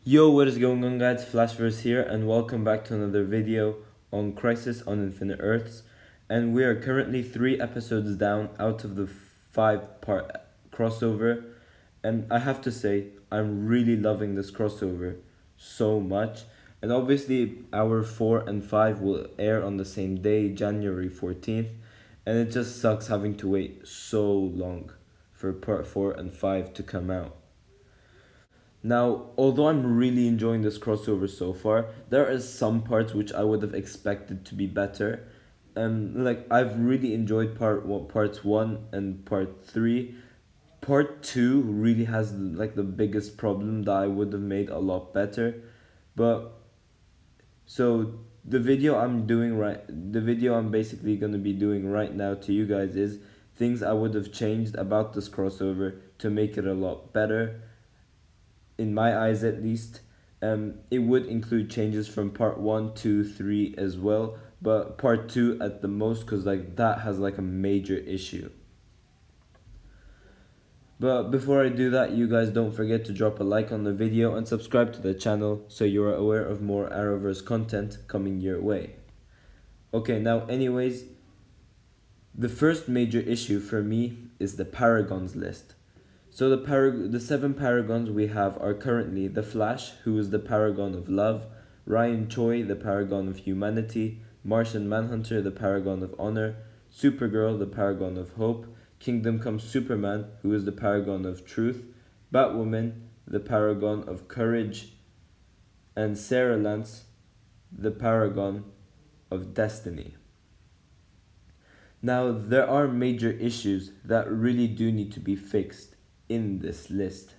Yo, what is going on, guys? Flashverse here, and welcome back to another video on Crisis on Infinite Earths. And we are currently 3 episodes down out of the 5 part crossover. And I have to say, I'm really loving this crossover so much. And obviously, our 4 and 5 will air on the same day, January 14th. And it just sucks having to wait so long for part 4 and 5 to come out. Now, although I'm really enjoying this crossover so far, there are some parts which I would have expected to be better. Like I've really enjoyed parts 1 and part 3. Part 2 really has like the biggest problem that I would have made a lot better. But so the video I'm basically going to be doing right now to you guys is things I would have changed about this crossover to make it a lot better in my eyes at least. It would include changes from part 1, 2, 3 as well, but part 2 at the most, because like that has like a major issue. But before I do that, you guys don't forget to drop a like on the video and subscribe to the channel so you are aware of more Arrowverse content coming your way. Okay, now anyways, the first major issue for me is the Paragons list. So the 7 paragons we have are currently the Flash, who is the paragon of love, Ryan Choi, the paragon of humanity, Martian Manhunter, the paragon of honor, Supergirl, the paragon of hope, Kingdom Come Superman, who is the paragon of truth, Batwoman, the paragon of courage, and Sarah Lance, the paragon of destiny. Now, there are major issues that really do need to be fixed in this list.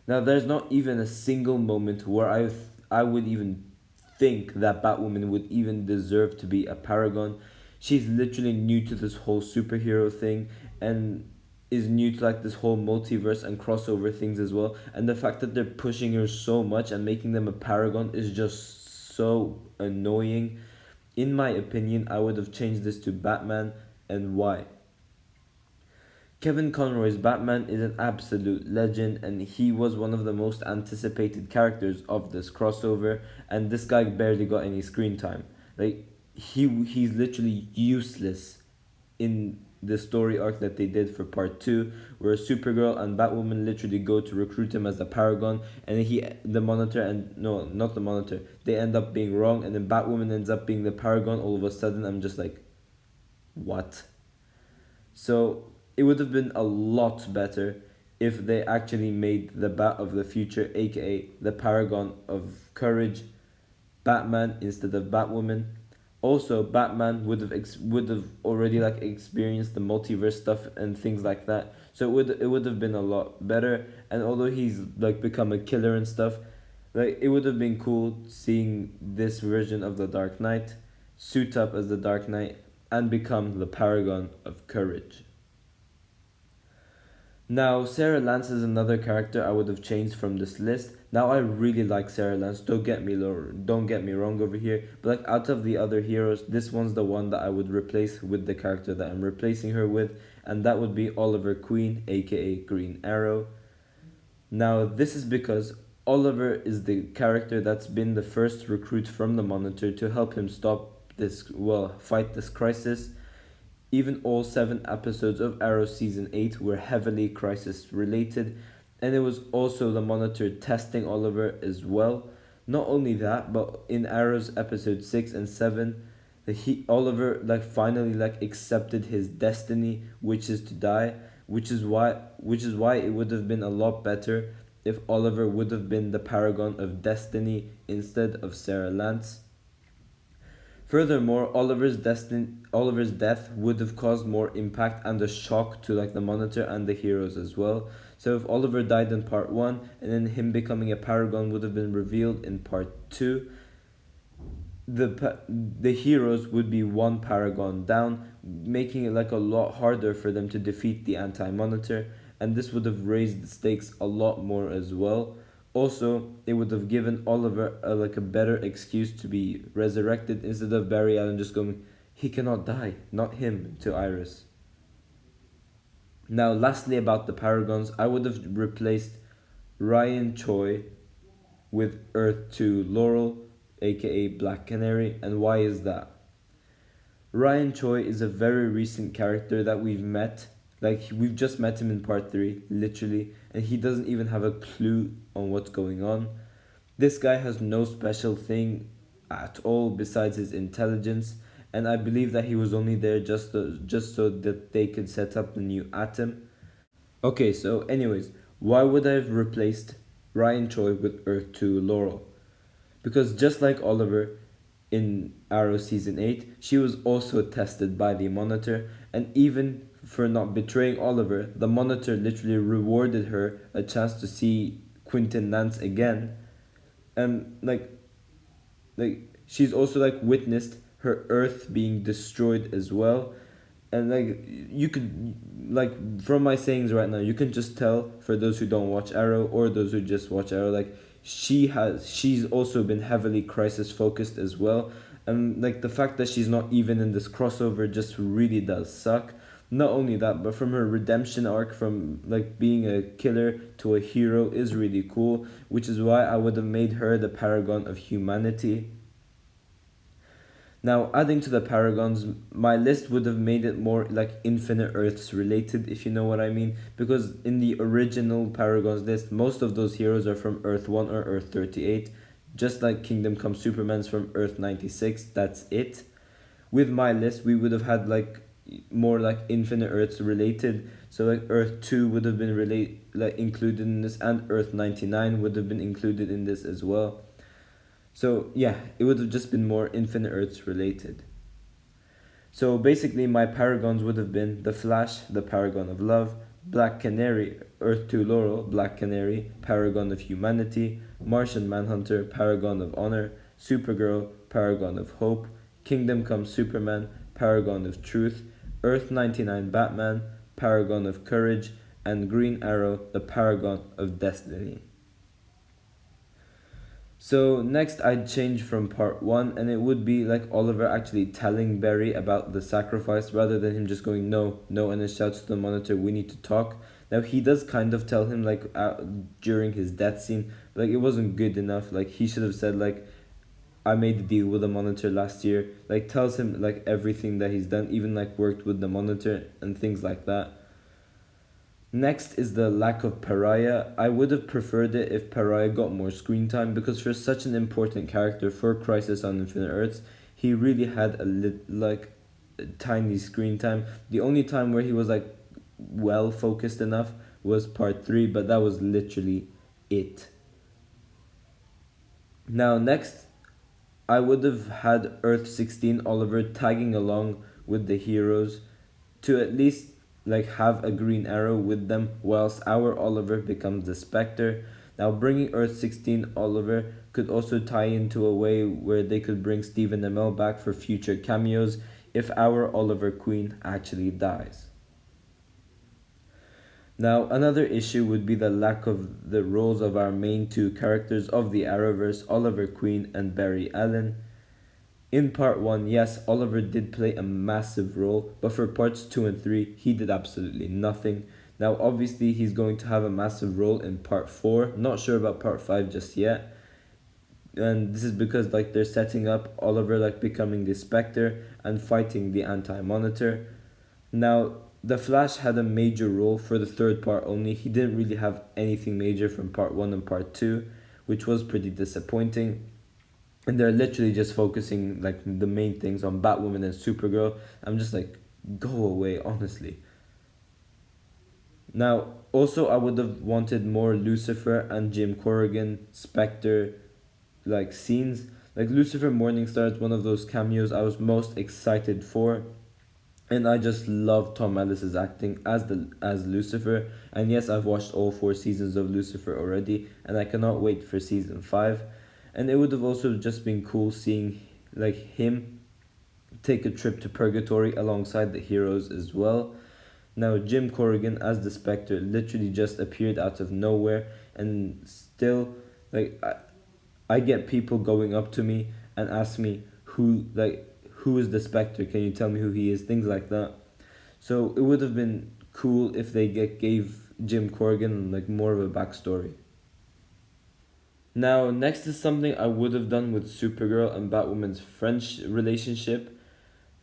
Now, there's not even a single moment where I would even think that Batwoman would even deserve to be a paragon. She's literally new to this whole superhero thing and is new to like this whole multiverse and crossover things as well. And the fact that they're pushing her so much and making them a paragon is just so annoying. In my opinion, I would have changed this to Batman, and why? Kevin Conroy's Batman is an absolute legend, and he was one of the most anticipated characters of this crossover. And this guy barely got any screen time. Like he's literally useless in the story arc that they did for part 2, where Supergirl and Batwoman literally go to recruit him as the Paragon, and the Monitor, and no, not the Monitor, they end up being wrong, and then Batwoman ends up being the Paragon. All of a sudden, I'm just like, what? So it would have been a lot better if they actually made the Bat of the Future, aka the Paragon of Courage, Batman instead of Batwoman. Also, Batman would have already like experienced the multiverse stuff and things like that, so it would have been a lot better. And although he's like become a killer and stuff, like it would have been cool seeing this version of the Dark Knight suit up as the Dark Knight and become the Paragon of Courage. Now, Sarah Lance is another character I would have changed from this list. Now, I really like Sarah Lance. Don't get me wrong over here. But like out of the other heroes, this one's the one that I would replace with the character that I'm replacing her with, and that would be Oliver Queen, aka Green Arrow. Now, this is because Oliver is the character that's been the first recruit from the Monitor to help him fight this crisis. Even all 7 episodes of Arrow Season 8 were heavily crisis related, and it was also the Monitor testing Oliver as well. Not only that, but in Arrow's episode 6 and 7, Oliver finally accepted his destiny, which is to die, which is why it would have been a lot better if Oliver would have been the paragon of destiny instead of Sarah Lance. Furthermore, Oliver's death would have caused more impact and a shock to like the Monitor and the heroes as well. So if Oliver died in part 1 and then him becoming a paragon would have been revealed in part 2, the heroes would be one paragon down, making it like a lot harder for them to defeat the Anti-Monitor, and this would have raised the stakes a lot more as well. Also, it would have given Oliver a better excuse to be resurrected instead of Barry Allen just going, he cannot die, not him, to Iris. Now, lastly, about the Paragons, I would have replaced Ryan Choi with Earth 2 Laurel, aka Black Canary, and why is that? Ryan Choi is a very recent character that we've met. Like, we've just met him in part 3, literally, and he doesn't even have a clue on what's going on. This guy has no special thing at all besides his intelligence, and I believe that he was only there just so that they could set up the new atom. Okay, so anyways, why would I have replaced Ryan Choi with Earth 2 Laurel? Because just like Oliver in Arrow season 8, she was also tested by the Monitor, and even for not betraying Oliver, the Monitor literally rewarded her a chance to see Quinton Nance again. And she's also like witnessed her Earth being destroyed as well. And like, you could, like, from my sayings right now, you can just tell, for those who don't watch Arrow or those who just watch Arrow, like, she's also been heavily crisis focused as well. And like, the fact that she's not even in this crossover just really does suck. Not only that, but from her redemption arc from like being a killer to a hero is really cool, which is why I would have made her the paragon of humanity. Now, adding to the paragons, my list would have made it more like Infinite Earths related, if you know what I mean. Because in the original paragons list, most of those heroes are from Earth 1 or Earth 38. Just like Kingdom Come Superman's from Earth 96, that's it. With my list, we would have had like more like Infinite Earths related. So like Earth 2 would have been included in this, and Earth 99 would have been included in this as well. So yeah, it would have just been more Infinite Earths related. So basically, my paragons would have been The Flash, the paragon of love; Black Canary, Earth 2 Laurel, Black Canary, paragon of humanity; Martian Manhunter, paragon of honor; Supergirl, paragon of hope; Kingdom Come Superman, paragon of truth; Earth 99 Batman, paragon of courage; and Green Arrow, the paragon of destiny. So next I'd change from part 1, and it would be like Oliver actually telling Barry about the sacrifice rather than him just going no, no, and then shouts to the Monitor, we need to talk. Now he does kind of tell him like during his death scene, like it wasn't good enough. Like he should have said like, I made a deal with the Monitor last year. Like tells him like everything that he's done, even like worked with the Monitor and things like that. Next is the lack of Pariah. I would have preferred it if Pariah got more screen time, because for such an important character for Crisis on Infinite Earths, he really had a tiny screen time. The only time where he was like well focused enough was part 3, but that was literally it. Now next, I would have had Earth 16 Oliver tagging along with the heroes to at least like have a Green Arrow with them, whilst our Oliver becomes the Spectre. Now bringing Earth 16 Oliver could also tie into a way where they could bring Stephen Amell back for future cameos if our Oliver Queen actually dies. Now another issue would be the lack of the roles of our main two characters of the Arrowverse, Oliver Queen and Barry Allen. In part 1, yes, Oliver did play a massive role, but for parts 2 and 3, he did absolutely nothing. Now, obviously, he's going to have a massive role in part 4. Not sure about part 5 just yet. And this is because like they're setting up Oliver like becoming the Spectre and fighting the Anti-Monitor. Now, the Flash had a major role for the third part only. He didn't really have anything major from part 1 and part 2, which was pretty disappointing. And they're literally just focusing like the main things on Batwoman and Supergirl. I'm just like, go away, honestly. Now, also I would have wanted more Lucifer and Jim Corrigan Spectre like scenes. Like Lucifer Morningstar is one of those cameos I was most excited for. And I just love Tom Ellis's acting as Lucifer. And yes, I've watched all 4 seasons of Lucifer already, and I cannot wait for season 5. And it would have also just been cool seeing like him take a trip to purgatory alongside the heroes as well. Now Jim Corrigan as the Spectre literally just appeared out of nowhere, and still like I get people going up to me and ask me who is the Spectre, can you tell me who he is, things like that. So it would have been cool if they gave Jim Corrigan like more of a backstory. Now, next is something I would have done with Supergirl and Batwoman's French relationship.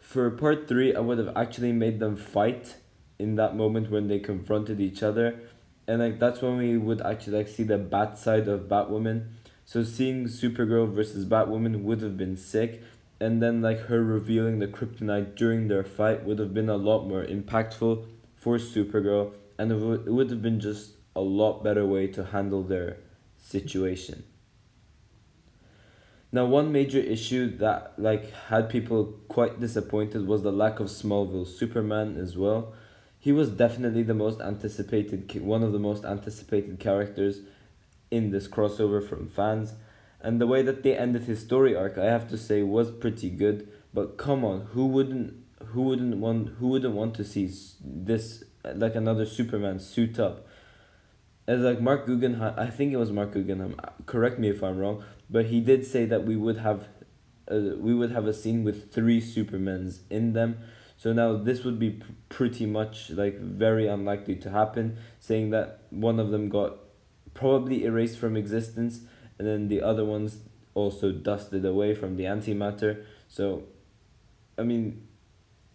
For part 3, I would have actually made them fight in that moment when they confronted each other. And like that's when we would actually like see the bat side of Batwoman. So seeing Supergirl versus Batwoman would have been sick. And then like her revealing the kryptonite during their fight would have been a lot more impactful for Supergirl, and it would have been just a lot better way to handle their situation. Now, one major issue that like had people quite disappointed was the lack of Smallville Superman as well. He was definitely the most anticipated, one of the most anticipated characters in this crossover from fans, and the way that they ended his story arc, I have to say, was pretty good. But come on, who wouldn't want to see this like another Superman suit up? As like Mark Guggenheim, I think it was Mark Guggenheim. Correct me if I'm wrong, but he did say that we would have a scene with three Supermans in them. So now this would be pretty much like very unlikely to happen, saying that one of them got probably erased from existence, and then the other ones also dusted away from the antimatter. So, I mean,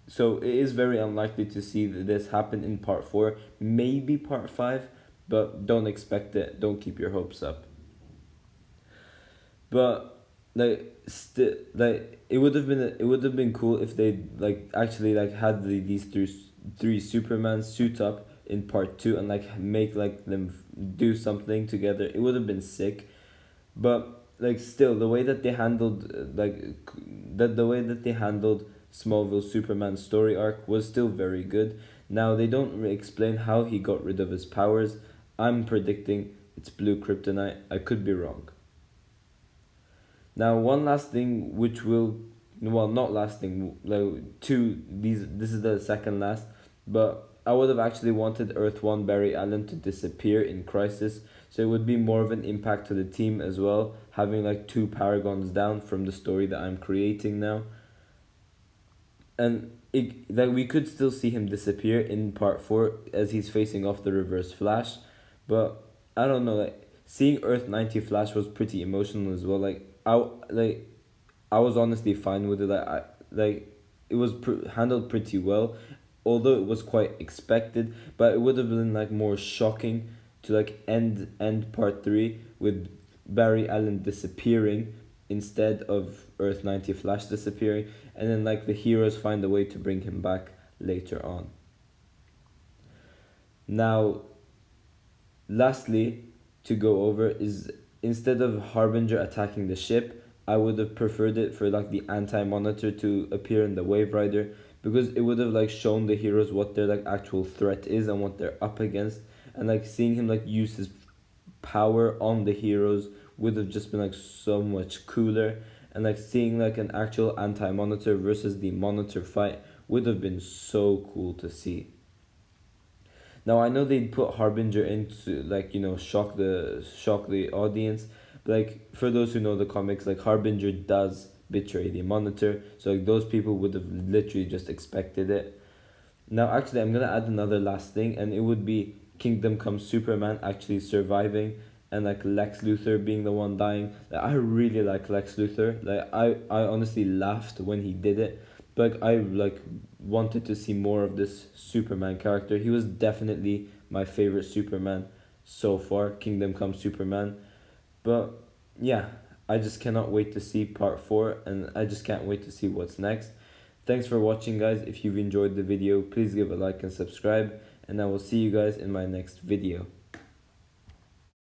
so it is very unlikely to see this happen in part 4, maybe part 5, but don't expect it. Don't keep your hopes up. But like it would have been cool if they like actually like had these three Superman suit up in part 2 and like make like them do something together. It would have been sick. But like still the way that they handled the way that they handled Smallville Superman's story arc was still very good. Now they don't explain how he got rid of his powers. I'm predicting it's blue kryptonite. I could be wrong. Now one last thing which will, well, not last thing, like two these this is the second last, but I would have actually wanted Earth 1 Barry Allen to disappear in Crisis, so it would be more of an impact to the team as well, having like two paragons down from the story that I'm creating now. And like we could still see him disappear in part 4 as he's facing off the Reverse Flash, but I don't know, like seeing Earth 90 Flash was pretty emotional as well. Like I was honestly fine with it. Like it was handled pretty well, although it was quite expected. But it would have been like more shocking to like end part 3 with Barry Allen disappearing instead of Earth 90 Flash disappearing, and then like the heroes find a way to bring him back later on. Now, lastly, to go over is instead of Harbinger attacking the ship, I would have preferred it for like the anti-monitor to appear in the Wave Rider, because it would have like shown the heroes what their like actual threat is and what they're up against, and like seeing him like use his power on the heroes would have just been like so much cooler, and like seeing like an actual anti-monitor versus the monitor fight would have been so cool to see. Now I know they put Harbinger in to like shock the audience, but like for those who know the comics, like Harbinger does betray the Monitor, so like those people would have literally just expected it. Now actually I'm gonna add another last thing, and it would be Kingdom Come Superman actually surviving, and like Lex Luthor being the one dying. Like, I really like Lex Luthor. Like I honestly laughed when he did it. But like, I like wanted to see more of this Superman character. He was definitely my favorite Superman so far, Kingdom Come Superman. But yeah, I just cannot wait to see part 4, and I just can't wait to see what's next. Thanks for watching, guys. If you've enjoyed the video, please give a like and subscribe, and I will see you guys in my next video.